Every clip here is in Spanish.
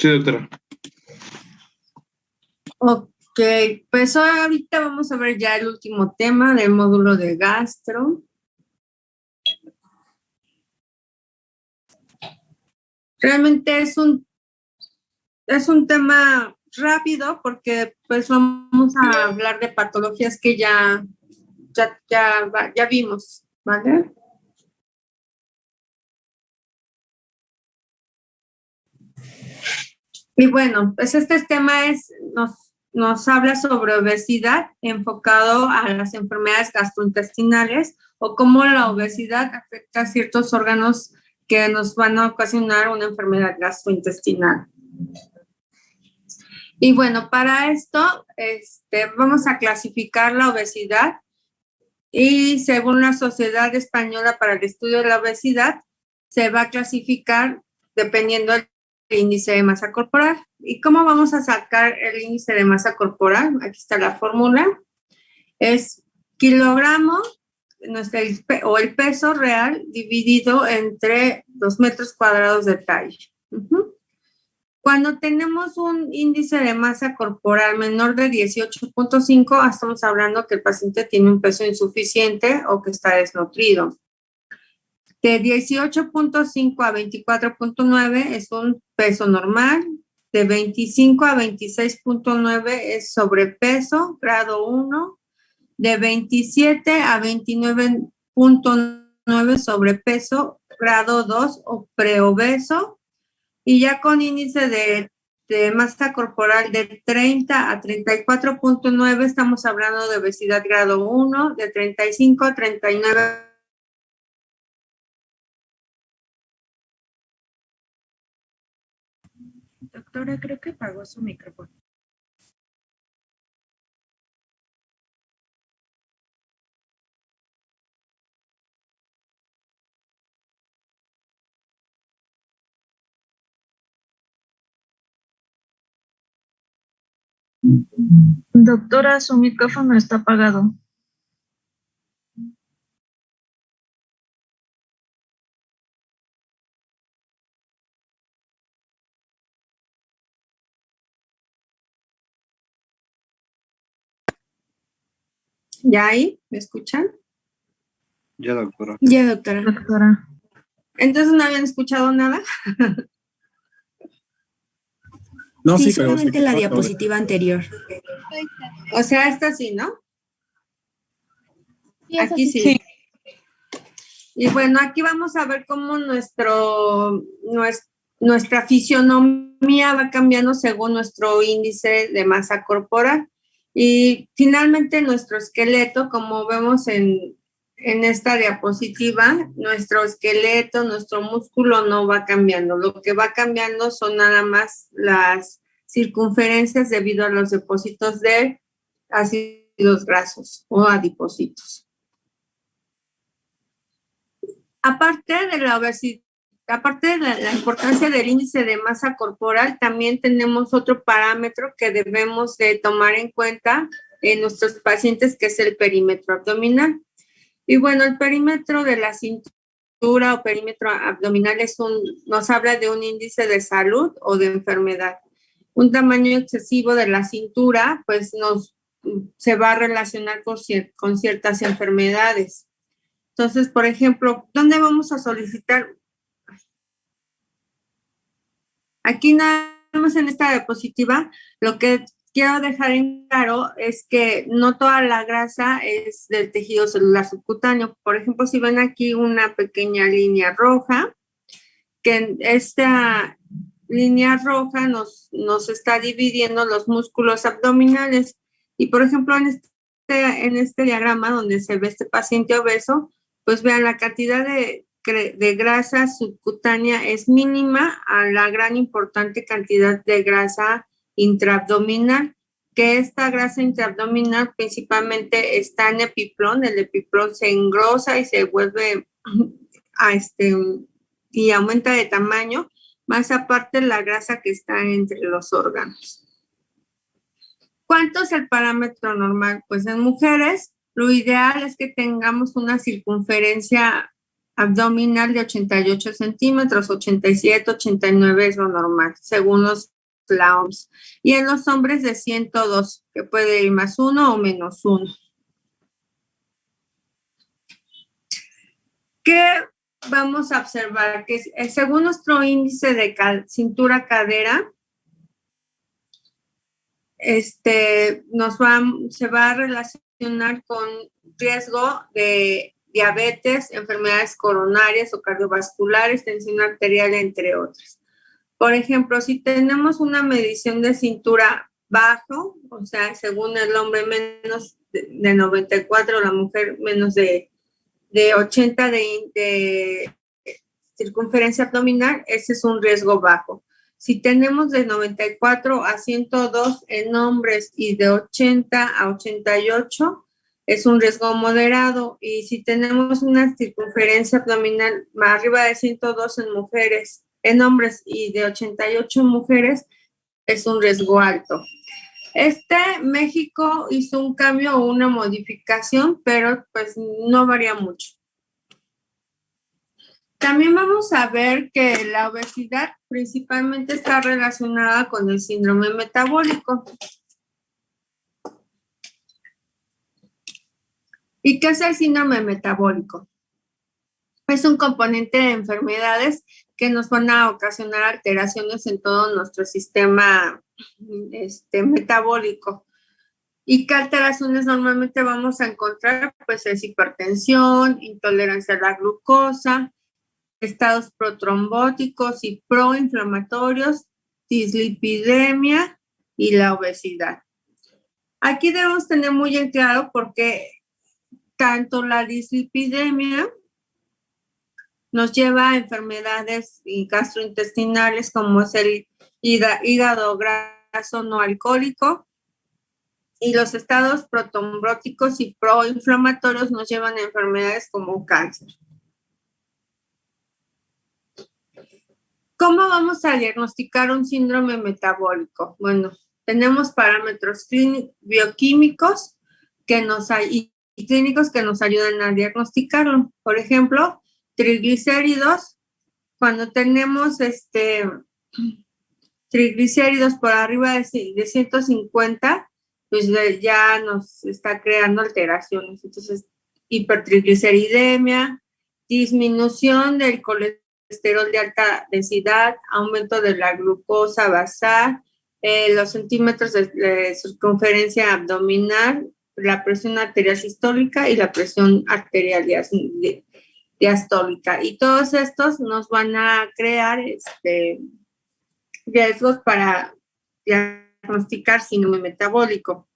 Sí, doctora. Ok, pues ahorita vamos a ver ya el último tema del módulo de gastro. Realmente es un tema rápido porque pues vamos a hablar de patologías que ya vimos, ¿vale? Y bueno, pues este tema nos habla sobre obesidad enfocado a las enfermedades gastrointestinales o cómo la obesidad afecta a ciertos órganos que nos van a ocasionar una enfermedad gastrointestinal. Y bueno, para esto vamos a clasificar la obesidad y según la Sociedad Española para el Estudio de la Obesidad, se va a clasificar dependiendo del índice de masa corporal. ¿Y cómo vamos a sacar el índice de masa corporal? Aquí está la fórmula. Es kilogramo o el peso real dividido entre los metros cuadrados de talla. Cuando tenemos un índice de masa corporal menor de 18.5, estamos hablando que el paciente tiene un peso insuficiente o que está desnutrido. De 18.5 a 24.9 es un peso normal. De 25 a 26.9 es sobrepeso, grado 1. De 27 a 29.9 sobrepeso, grado 2 o preobeso. Y ya con índice de masa corporal de 30 a 34.9 estamos hablando de obesidad grado 1, de 35 a 39. Doctora, creo que apagó su micrófono. Doctora, su micrófono está apagado. ¿Ya ahí? ¿Me escuchan? Ya, doctora. Ya, doctora. Doctora. Entonces, ¿no habían escuchado nada? No, Sí, sí, pero solamente sí, la diapositiva anterior. O sea, esta sí, ¿no? Sí, Aquí sí. Y bueno, aquí vamos a ver cómo nuestra fisionomía va cambiando según nuestro índice de masa corporal. Y finalmente nuestro esqueleto, como vemos en esta diapositiva, nuestro esqueleto, nuestro músculo no va cambiando. Lo que va cambiando son nada más las circunferencias debido a los depósitos de ácidos grasos o adipocitos. Aparte de la obesidad, aparte de la importancia del índice de masa corporal, también tenemos otro parámetro que debemos de tomar en cuenta en nuestros pacientes, que es el perímetro abdominal. Y bueno, el perímetro de la cintura o perímetro abdominal nos habla de un índice de salud o de enfermedad. Un tamaño excesivo de la cintura, pues se va a relacionar con ciertas enfermedades. Entonces, por ejemplo, ¿dónde vamos a solicitar? Aquí nada más en esta diapositiva, lo que quiero dejar en claro es que no toda la grasa es del tejido celular subcutáneo. Por ejemplo, si ven aquí una pequeña línea roja, que esta línea roja nos está dividiendo los músculos abdominales. Y por ejemplo, en este diagrama donde se ve este paciente obeso, pues vean, la cantidad de grasa subcutánea es mínima a la gran importante cantidad de grasa intraabdominal, que esta grasa intraabdominal principalmente está en epiplón. El epiplón se engrosa y se vuelve y aumenta de tamaño, más aparte la grasa que está entre los órganos. ¿Cuánto es el parámetro normal? Pues en mujeres lo ideal es que tengamos una circunferencia abdominal de 88 centímetros, 87, 89 es lo normal, según la OMS. Y en los hombres de 102, que puede ir más 1 o menos 1. ¿Qué vamos a observar? Que según nuestro índice de cintura-cadera, se va a relacionar con riesgo de diabetes, enfermedades coronarias o cardiovasculares, tensión arterial, entre otras. Por ejemplo, si tenemos una medición de cintura bajo, o sea, según el hombre menos de 94, la mujer menos de 80 de circunferencia abdominal, ese es un riesgo bajo. Si tenemos de 94 a 102 en hombres y de 80 a 88, es un riesgo moderado. Y si tenemos una circunferencia abdominal más arriba de 102 en mujeres, en hombres y de 88 en mujeres, es un riesgo alto. México hizo un cambio o una modificación, pero pues no varía mucho. También vamos a ver que la obesidad principalmente está relacionada con el síndrome metabólico. ¿Y qué es el síndrome metabólico? Es un componente de enfermedades que nos van a ocasionar alteraciones en todo nuestro sistema metabólico. ¿Y qué alteraciones normalmente vamos a encontrar? Pues es hipertensión, intolerancia a la glucosa, estados protrombóticos y proinflamatorios, dislipidemia y la obesidad. Aquí debemos tener muy en claro porque tanto la dislipidemia nos lleva a enfermedades gastrointestinales como es el hígado graso no alcohólico, y los estados protrombóticos y proinflamatorios nos llevan a enfermedades como cáncer. ¿Cómo vamos a diagnosticar un síndrome metabólico? Bueno, tenemos parámetros bioquímicos y clínicos que nos ayudan a diagnosticarlo. Por ejemplo, triglicéridos. Cuando tenemos triglicéridos por arriba de 150, pues ya nos está creando alteraciones. Entonces, hipertrigliceridemia, disminución del colesterol de alta densidad, aumento de la glucosa basal, los centímetros de circunferencia abdominal, la presión arterial sistólica y la presión arterial diastólica. Y todos estos nos van a crear riesgos para diagnosticar síndrome metabólico.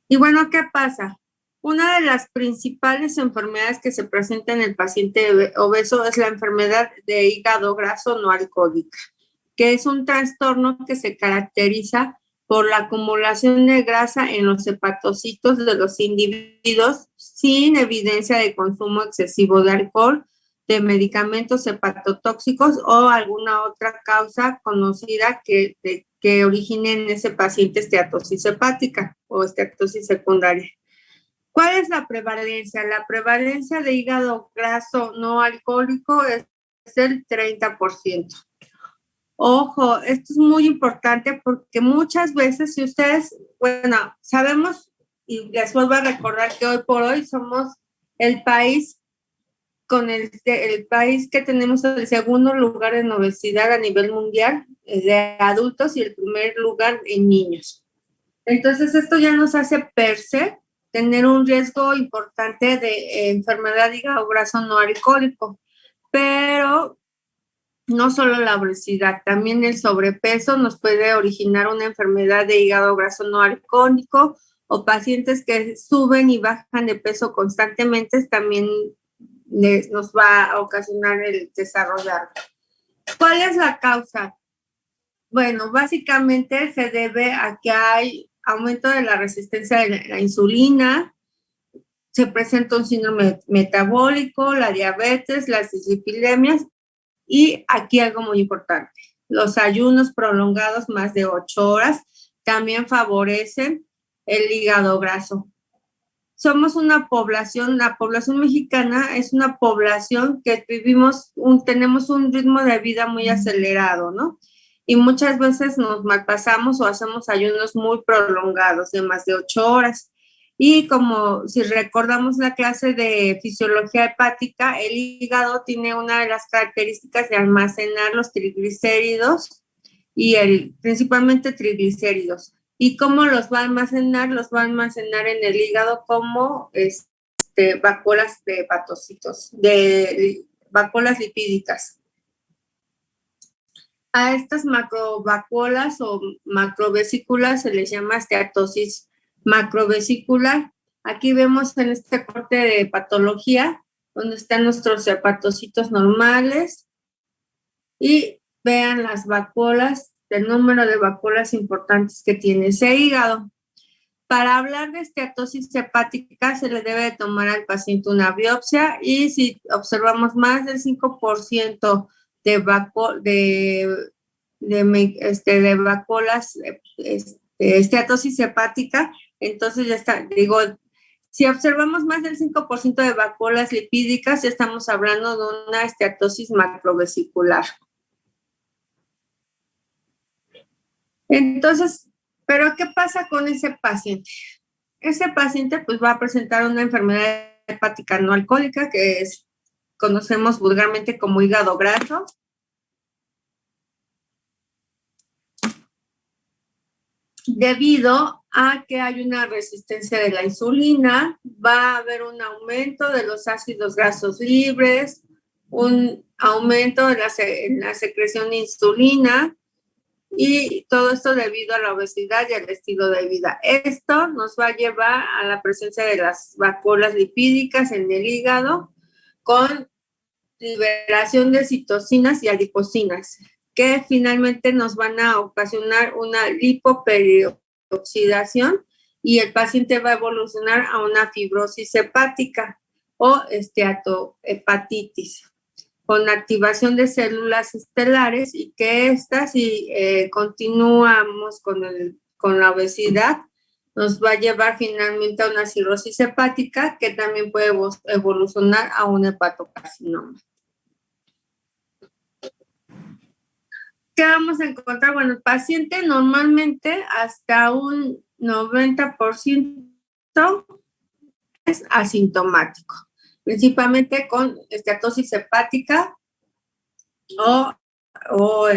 Y bueno, ¿qué pasa? Una de las principales enfermedades que se presenta en el paciente obeso es la enfermedad de hígado graso no alcohólica, que es un trastorno que se caracteriza por la acumulación de grasa en los hepatocitos de los individuos sin evidencia de consumo excesivo de alcohol, de medicamentos hepatotóxicos o alguna otra causa conocida que origine en ese paciente esteatosis hepática o esteatosis secundaria. ¿Cuál es la prevalencia? La prevalencia de hígado graso no alcohólico es el 30%. Ojo, esto es muy importante porque muchas veces, si ustedes, bueno, sabemos, y les vuelvo a recordar que hoy por hoy somos el país el país que tenemos el segundo lugar en obesidad a nivel mundial de adultos y el primer lugar en niños. Entonces, esto ya nos hace per se tener un riesgo importante de enfermedad de hígado graso no alcohólico, pero no solo la obesidad, también el sobrepeso nos puede originar una enfermedad de hígado graso no alcohólico, o pacientes que suben y bajan de peso constantemente también nos va a ocasionar el desarrollar. ¿Cuál es la causa? Bueno, básicamente se debe a que hay aumento de la resistencia de la insulina, se presenta un síndrome metabólico, la diabetes, las dislipidemias y aquí algo muy importante, los ayunos prolongados más de 8 horas también favorecen el hígado graso. somos una población, la población mexicana es una población que tenemos un ritmo de vida muy acelerado, ¿no? Y muchas veces nos malpasamos o hacemos ayunos muy prolongados de más de 8 horas. Y como si recordamos la clase de fisiología hepática, el hígado tiene una de las características de almacenar los triglicéridos y principalmente triglicéridos. ¿Y cómo los va a almacenar? Los va a almacenar en el hígado como vacuolas de hepatocitos, de vacuolas lipídicas. A estas macrovacuolas o macrovesículas se les llama esteatosis macrovesicular. Aquí vemos en este corte de patología donde están nuestros hepatocitos normales y vean las vacuolas, el número de vacuolas importantes que tiene ese hígado. Para hablar de esteatosis hepática se le debe tomar al paciente una biopsia y si observamos más del 5% de vacuolas, esteatosis hepática, entonces ya está, digo, si observamos más del 5% de vacuolas lipídicas, ya estamos hablando de una esteatosis macrovesicular. Entonces, ¿pero qué pasa con ese paciente? Ese paciente pues va a presentar una enfermedad hepática no alcohólica que conocemos vulgarmente como hígado graso. Debido a que hay una resistencia de la insulina, va a haber un aumento de los ácidos grasos libres, un aumento de la secreción de insulina, y todo esto debido a la obesidad y al estilo de vida. Esto nos va a llevar a la presencia de las vacuolas lipídicas en el hígado con liberación de citocinas y adipocinas, que finalmente nos van a ocasionar una lipoperioxidación y el paciente va a evolucionar a una fibrosis hepática o esteatohepatitis, con activación de células estelares y que estas, si continuamos con la obesidad, nos va a llevar finalmente a una cirrosis hepática que también puede evolucionar a un hepatocarcinoma. ¿Qué vamos a encontrar? Bueno, el paciente normalmente hasta un 90% es asintomático, principalmente con esteatosis hepática o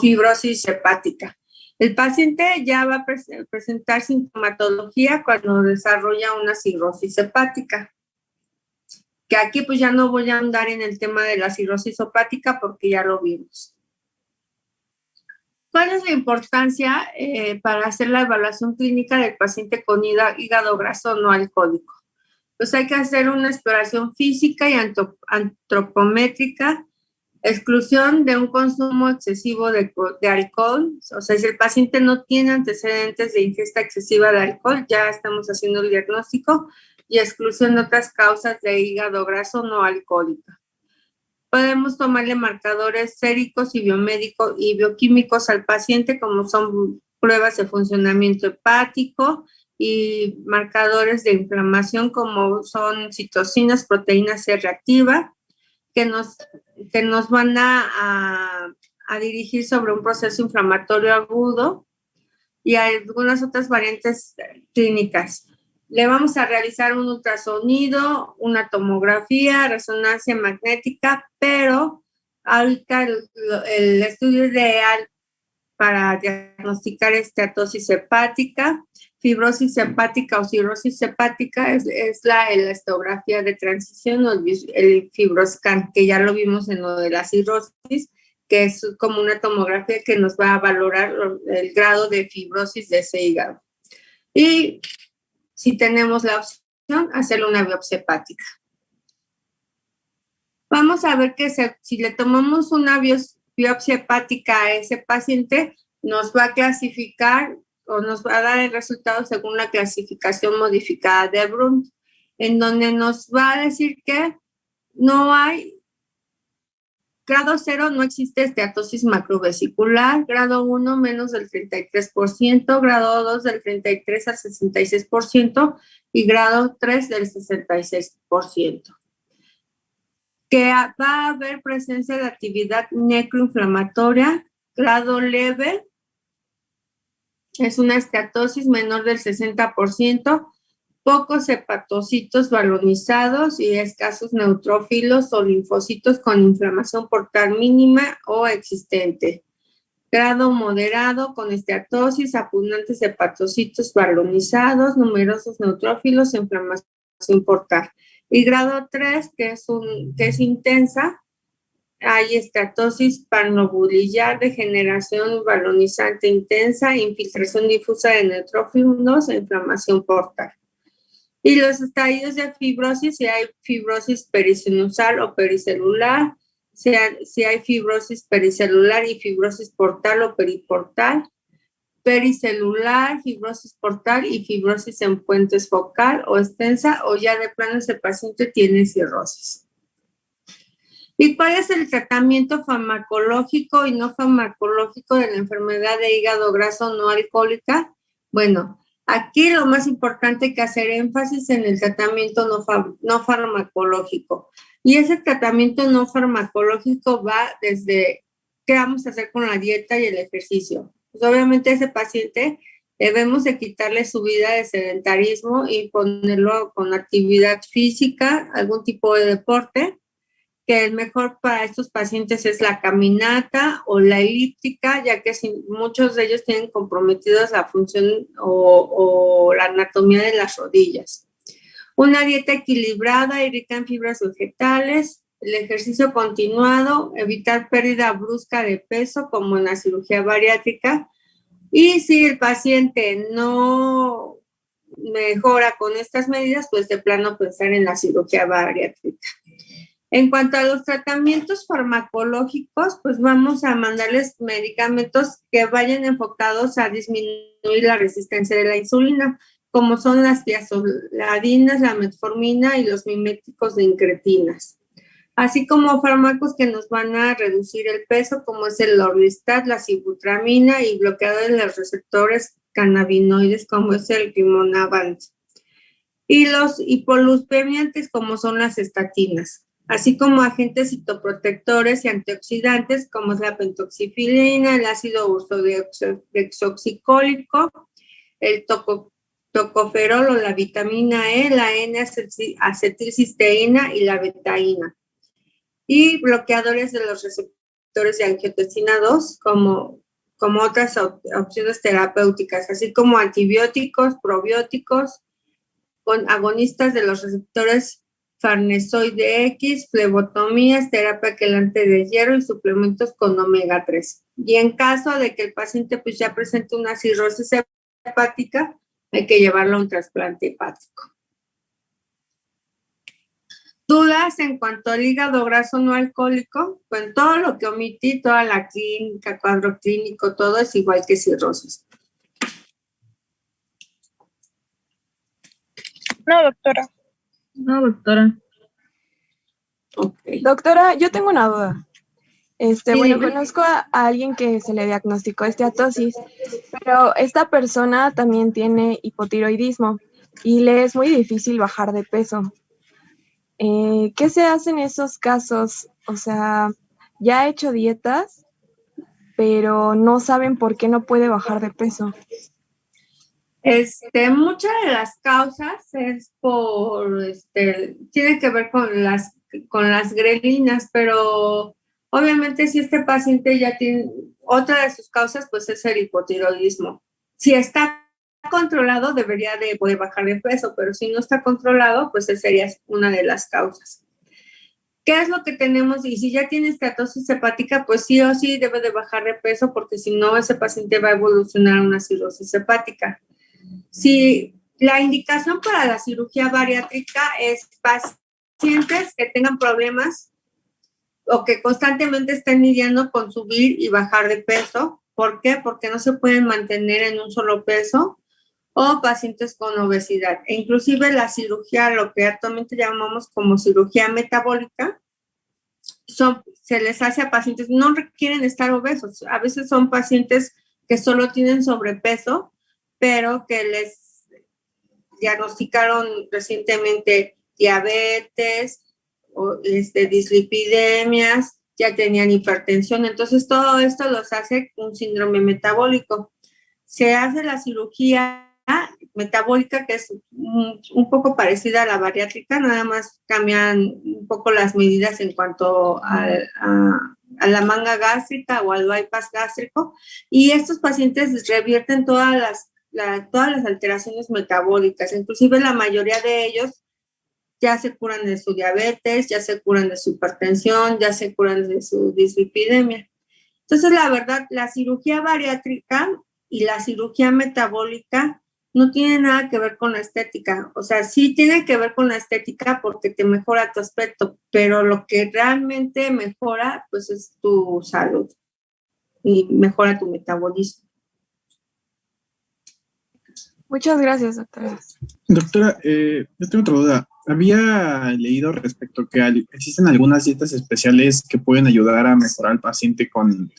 fibrosis hepática. El paciente ya va a presentar sintomatología cuando desarrolla una cirrosis hepática, que aquí pues ya no voy a andar en el tema de la cirrosis hepática porque ya lo vimos. ¿Cuál es la importancia para hacer la evaluación clínica del paciente con hígado graso no alcohólico? Pues hay que hacer una exploración física y antropométrica, exclusión de un consumo excesivo de alcohol, o sea, si el paciente no tiene antecedentes de ingesta excesiva de alcohol, ya estamos haciendo el diagnóstico, y exclusión de otras causas de hígado graso no alcohólico. Podemos tomarle marcadores séricos y biomédicos y bioquímicos al paciente, como son pruebas de funcionamiento hepático y marcadores de inflamación, como son citocinas, proteínas C reactiva, que nos van a dirigir sobre un proceso inflamatorio agudo y algunas otras variantes clínicas. Le vamos a realizar un ultrasonido, una tomografía, resonancia magnética, pero ahorita el estudio ideal para diagnosticar esteatosis hepática, fibrosis hepática o cirrosis hepática es la elastografía de transición o el fibroscan, que ya lo vimos en lo de la cirrosis, que es como una tomografía que nos va a valorar el grado de fibrosis de ese hígado. Y si tenemos la opción, hacerle una biopsia hepática. Vamos a ver que si le tomamos una biopsia hepática a ese paciente, nos va a clasificar o nos va a dar el resultado según la clasificación modificada de Brunt, en donde nos va a decir que no hay grado 0 no existe esteatosis macrovesicular, grado 1 menos del 33%, grado 2 del 33 al 66% y grado 3 del 66%. Que va a haber presencia de actividad necroinflamatoria, grado leve, es una esteatosis menor del 60%, pocos hepatocitos balonizados y escasos neutrófilos o linfocitos con inflamación portal mínima o existente. Grado moderado con esteatosis, abundantes hepatocitos balonizados, numerosos neutrófilos, inflamación portal. Y grado 3, que es intensa, hay esteatosis panlobulillar, degeneración balonizante intensa, infiltración difusa de neutrófilos e inflamación portal. Y los estadios de fibrosis, si hay fibrosis perisinusal o pericelular, si hay fibrosis pericelular y fibrosis portal o periportal, pericelular, fibrosis portal y fibrosis en puentes focal o extensa, o ya de plano ese paciente tiene cirrosis. ¿Y cuál es el tratamiento farmacológico y no farmacológico de la enfermedad de hígado graso no alcohólica? Bueno, aquí lo más importante es que hacer énfasis en el tratamiento no farmacológico. Y ese tratamiento no farmacológico va desde qué vamos a hacer con la dieta y el ejercicio. Pues obviamente a ese paciente debemos de quitarle su vida de sedentarismo y ponerlo con actividad física, algún tipo de deporte, que el mejor para estos pacientes es la caminata o la elíptica, ya que muchos de ellos tienen comprometidos la función o la anatomía de las rodillas. Una dieta equilibrada y rica en fibras vegetales, el ejercicio continuado, evitar pérdida brusca de peso como en la cirugía bariátrica. Y si el paciente no mejora con estas medidas, pues de plano pensar en la cirugía bariátrica. En cuanto a los tratamientos farmacológicos, pues vamos a mandarles medicamentos que vayan enfocados a disminuir la resistencia de la insulina, como son las tiazoladinas, la metformina y los miméticos de incretinas. Así como fármacos que nos van a reducir el peso, como es el orlistat, la sibutramina y bloqueadores de los receptores cannabinoides, como es el rimonabant. Y los hipoluspemiantes, como son las estatinas, así como agentes citoprotectores y antioxidantes, como es la pentoxifilina, el ácido ursodeoxicólico, el tocoferol o la vitamina E, la N-acetilcisteína y la betaína. Y bloqueadores de los receptores de angiotensina 2, como otras opciones terapéuticas, así como antibióticos, probióticos, con agonistas de los receptores farnesoide X, flebotomías, terapia quelante de hierro y suplementos con omega 3. Y en caso de que el paciente pues ya presente una cirrosis hepática, hay que llevarlo a un trasplante hepático. ¿Dudas en cuanto al hígado graso no alcohólico? Pues todo lo que omití, toda la clínica, cuadro clínico, todo es igual que cirrosis. No, doctora. No, doctora. Okay. Doctora, yo tengo una duda. Sí, Bueno, dime. conozco a alguien que se le diagnosticó esteatosis, pero esta persona también tiene hipotiroidismo y le es muy difícil bajar de peso. ¿Qué se hace en esos casos? O sea, ya ha hecho dietas, pero no saben por qué no puede bajar de peso. Muchas de las causas es tiene que ver con las grelinas, pero obviamente si este paciente ya tiene, otra de sus causas pues es el hipotiroidismo. Si está controlado debería de poder bajar de peso, pero si no está controlado pues esa sería una de las causas. ¿Qué es lo que tenemos? Y si ya tiene esteatosis hepática, pues sí o sí debe de bajar de peso porque si no ese paciente va a evolucionar a una cirrosis hepática. Si la indicación para la cirugía bariátrica es pacientes que tengan problemas o que constantemente estén lidiando con subir y bajar de peso. ¿Por qué? Porque no se pueden mantener en un solo peso, o pacientes con obesidad. E inclusive la cirugía, lo que actualmente llamamos como cirugía metabólica, se les hace a pacientes, no requieren estar obesos, a veces son pacientes que solo tienen sobrepeso, pero que les diagnosticaron recientemente diabetes o dislipidemias, ya tenían hipertensión, entonces todo esto los hace un síndrome metabólico. Se hace la cirugía metabólica, que es un poco parecida a la bariátrica, nada más cambian un poco las medidas en cuanto a la manga gástrica o al bypass gástrico, y estos pacientes revierten todas las alteraciones metabólicas, inclusive la mayoría de ellos ya se curan de su diabetes, ya se curan de su hipertensión, ya se curan de su dislipidemia. Entonces, la verdad, la cirugía bariátrica y la cirugía metabólica no tienen nada que ver con la estética. O sea, sí tiene que ver con la estética porque te mejora tu aspecto, pero lo que realmente mejora, pues, es tu salud y mejora tu metabolismo. Muchas gracias, doctora. Doctora, yo tengo otra duda. Había leído respecto que existen algunas dietas especiales que pueden ayudar a mejorar al paciente con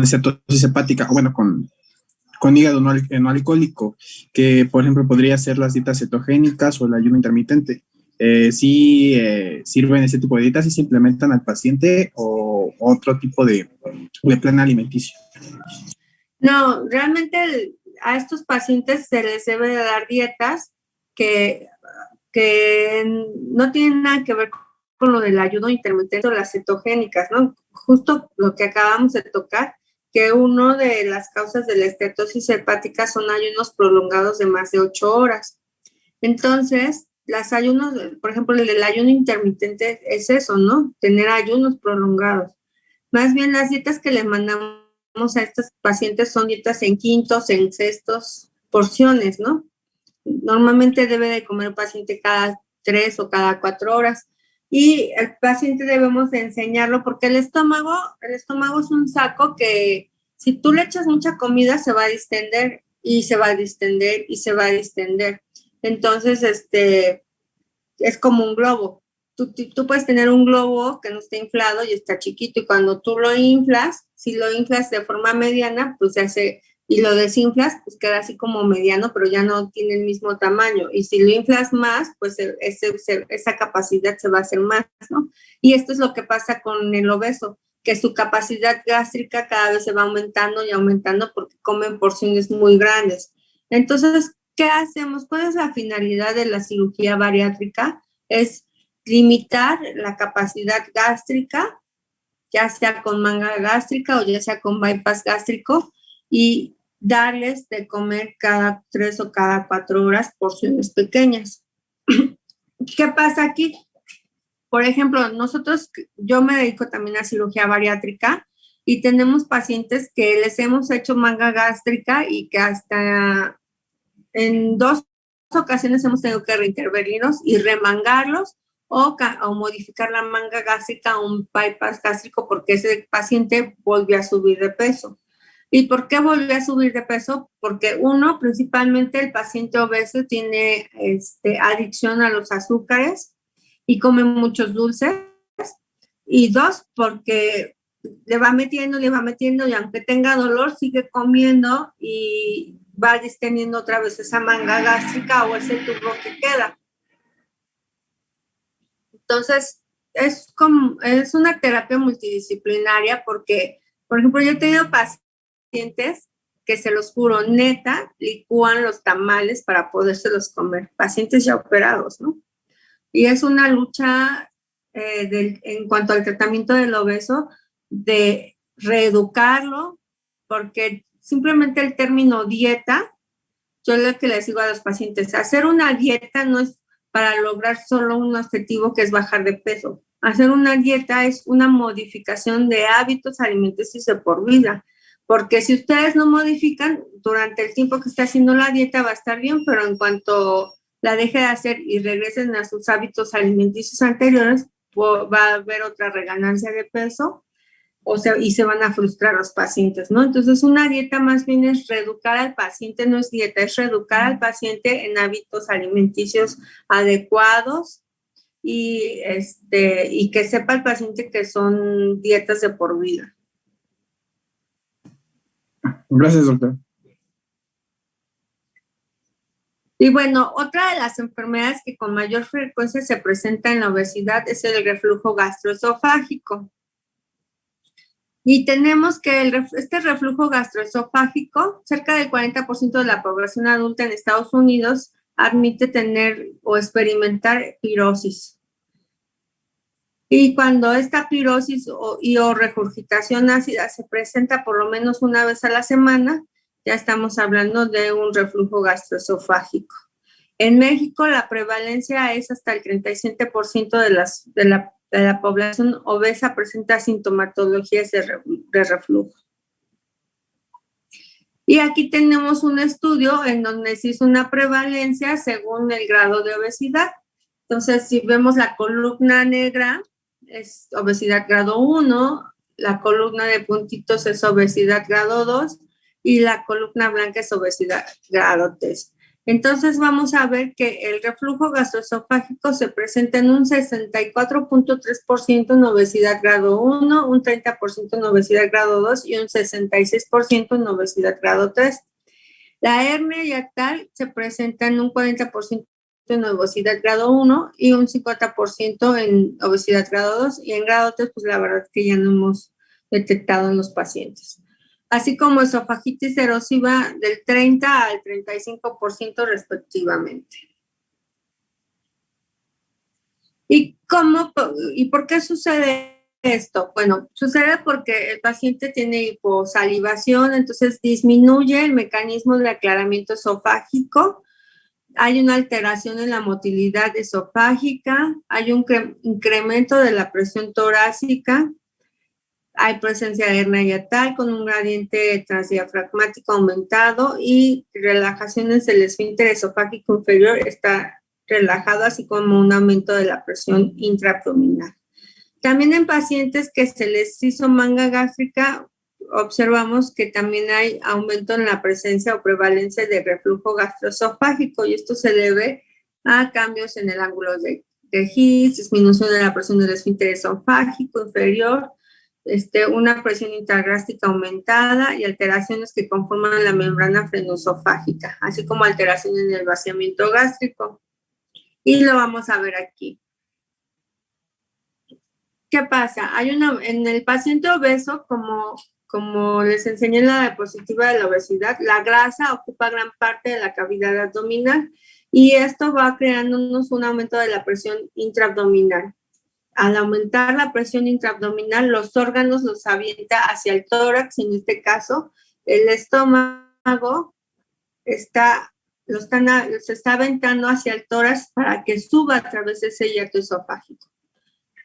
estatosis hepática, o bueno, con hígado no alcohólico, que por ejemplo podría ser las dietas cetogénicas o el ayuno intermitente. ¿Sí sirven ese tipo de dietas y se implementan al paciente o otro tipo de plan alimenticio? No, realmente a estos pacientes se les debe de dar dietas que no tienen nada que ver con lo del ayuno intermitente o las cetogénicas, ¿no? Justo lo que acabamos de tocar, que una de las causas de la estatosis hepática son ayunos prolongados de más de 8 horas. Entonces, los ayunos, por ejemplo, el ayuno intermitente es eso, ¿no? Tener ayunos prolongados. Más bien las dietas que les mandamos a estos pacientes son dietas en quintos, en sextos porciones, ¿no? Normalmente debe de comer el paciente cada 3 o cada 4 horas. Y el paciente debemos de enseñarlo porque el estómago es un saco que si tú le echas mucha comida se va a distender y se va a distender y se va a distender. Entonces, es como un globo. Tú puedes tener un globo que no está inflado y está chiquito y cuando tú lo inflas, si lo inflas de forma mediana, pues se hace, y lo desinflas, pues queda así como mediano, pero ya no tiene el mismo tamaño. Y si lo inflas más, pues esa capacidad se va a hacer más, ¿no? Y esto es lo que pasa con el obeso, que su capacidad gástrica cada vez se va aumentando y aumentando porque comen porciones muy grandes. Entonces, ¿qué hacemos? ¿Cuál es la finalidad de la cirugía bariátrica? Es limitar la capacidad gástrica, ya sea con manga gástrica o ya sea con bypass gástrico, y darles de comer cada 3 o cada 4 horas porciones pequeñas. ¿Qué pasa aquí? Por ejemplo, yo me dedico también a cirugía bariátrica y tenemos pacientes que les hemos hecho manga gástrica y que hasta en 2 ocasiones hemos tenido que reintervenirlos y remangarlos o modificar la manga gástrica a un bypass gástrico porque ese paciente volvió a subir de peso. ¿Y por qué volvió a subir de peso? Porque uno, principalmente el paciente obeso tiene adicción a los azúcares y come muchos dulces. Y 2, porque le va metiendo y aunque tenga dolor sigue comiendo y va distendiendo otra vez esa manga gástrica o ese tubo que queda. Entonces, es una terapia multidisciplinaria porque, por ejemplo, yo he tenido pacientes que se los juro, neta, licúan los tamales para podérselos comer, pacientes ya operados, ¿no? Y es una lucha en cuanto al tratamiento del obeso, de reeducarlo, porque simplemente el término dieta, yo lo que les digo a los pacientes, hacer una dieta no es para lograr solo un objetivo que es bajar de peso. Hacer una dieta es una modificación de hábitos alimenticios de por vida, porque si ustedes no modifican, durante el tiempo que está haciendo la dieta va a estar bien, pero en cuanto la deje de hacer y regresen a sus hábitos alimenticios anteriores, va a haber otra reganancia de peso, y se van a frustrar los pacientes, ¿no? Entonces, una dieta más bien es reeducar al paciente, no es dieta, es reeducar al paciente en hábitos alimenticios adecuados y que sepa el paciente que son dietas de por vida. Gracias, doctor. Y bueno, otra de las enfermedades que con mayor frecuencia se presenta en la obesidad es el reflujo gastroesofágico. Y tenemos que este reflujo gastroesofágico, cerca del 40% de la población adulta en Estados Unidos admite tener o experimentar pirosis. Y cuando esta pirosis o regurgitación ácida se presenta por lo menos una vez a la semana, ya estamos hablando de un reflujo gastroesofágico. En México la prevalencia es hasta el 37% de la población obesa presenta sintomatologías de reflujo. Y aquí tenemos un estudio en donde se hizo una prevalencia según el grado de obesidad. Entonces, si vemos la columna negra, es obesidad grado 1, la columna de puntitos es obesidad grado 2 y la columna blanca es obesidad grado 3. Entonces vamos a ver que el reflujo gastroesofágico se presenta en un 64.3% en obesidad grado 1, un 30% en obesidad grado 2 y un 66% en obesidad grado 3. La hernia hiatal se presenta en un 40% en obesidad grado 1 y un 50% en obesidad grado 2 y en grado 3 pues la verdad es que ya no hemos detectado en los pacientes. Así como esofagitis erosiva del 30 al 35% respectivamente. ¿Y por qué sucede esto? Bueno, sucede porque el paciente tiene hiposalivación, entonces disminuye el mecanismo de aclaramiento esofágico, hay una alteración en la motilidad esofágica, hay un incremento de la presión torácica, hay presencia de hernia hiatal con un gradiente transdiafragmático aumentado y relajaciones del esfínter esofágico inferior está relajado, así como un aumento de la presión intraabdominal. También en pacientes que se les hizo manga gástrica, observamos que también hay aumento en la presencia o prevalencia de reflujo gastroesofágico y esto se debe a cambios en el ángulo de His, disminución de la presión del esfínter esofágico inferior, una presión intragástrica aumentada y alteraciones que conforman la membrana frenoesofágica, así como alteraciones en el vaciamiento gástrico. Y lo vamos a ver aquí. ¿Qué pasa? En el paciente obeso, como les enseñé en la diapositiva de la obesidad, la grasa ocupa gran parte de la cavidad abdominal y esto va creándonos un aumento de la presión intraabdominal. Al aumentar la presión intraabdominal, los órganos los avienta hacia el tórax, en este caso, el estómago se está aventando hacia el tórax para que suba a través de ese hiato esofágico.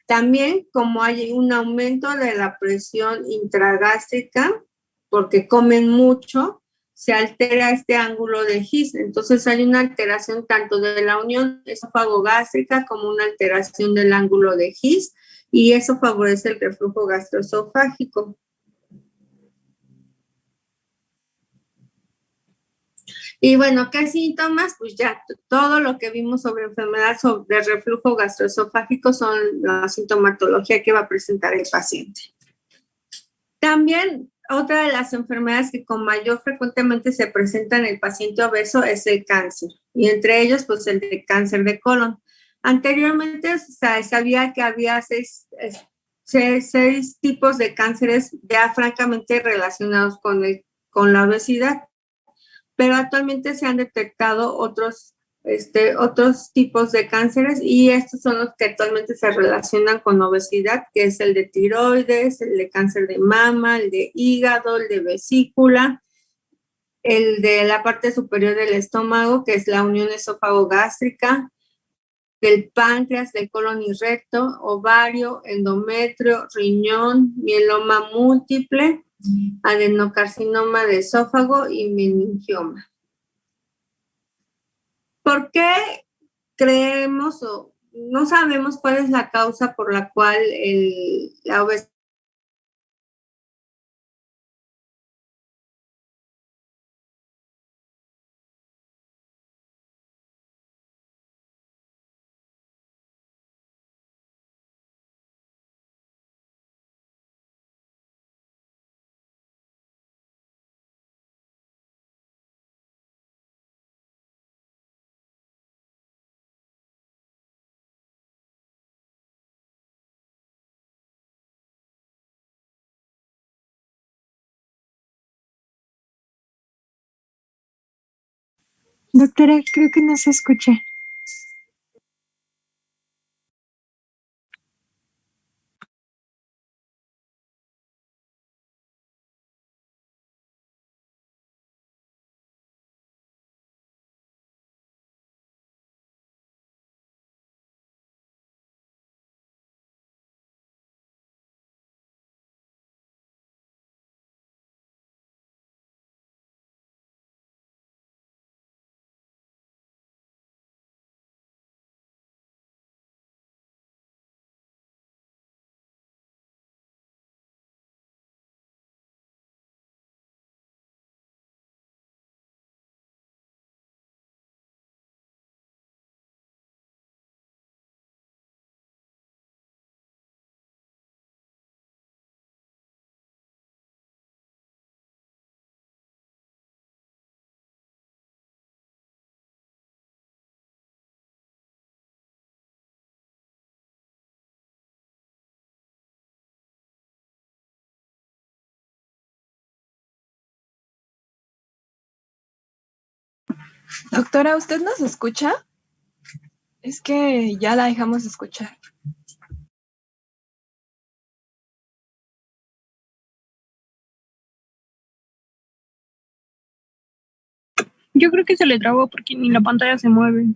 También, como hay un aumento de la presión intragástrica, porque comen mucho, se altera este ángulo de His. Entonces, hay una alteración tanto de la unión esófago-gástrica como una alteración del ángulo de His, y eso favorece el reflujo gastroesofágico. Y bueno, ¿qué síntomas? Pues ya todo lo que vimos sobre enfermedad de reflujo gastroesofágico son la sintomatología que va a presentar el paciente. También otra de las enfermedades que con mayor frecuentemente se presenta en el paciente obeso es el cáncer, y entre ellos pues el de cáncer de colon. Anteriormente se sabía que había seis tipos de cánceres ya francamente relacionados con la obesidad, pero actualmente se han detectado otros tipos de cánceres y estos son los que actualmente se relacionan con obesidad, que es el de tiroides, el de cáncer de mama, el de hígado, el de vesícula, el de la parte superior del estómago, que es la unión esófago-gástrica, del páncreas, del colon y recto, ovario, endometrio, riñón, mieloma múltiple, adenocarcinoma de esófago y meningioma. ¿Por qué creemos o no sabemos cuál es la causa por la cual la obesidad Doctora, creo que no se escucha. Doctora, ¿usted nos escucha? Es que ya la dejamos de escuchar. Yo creo que se le trabó porque ni la pantalla se mueve.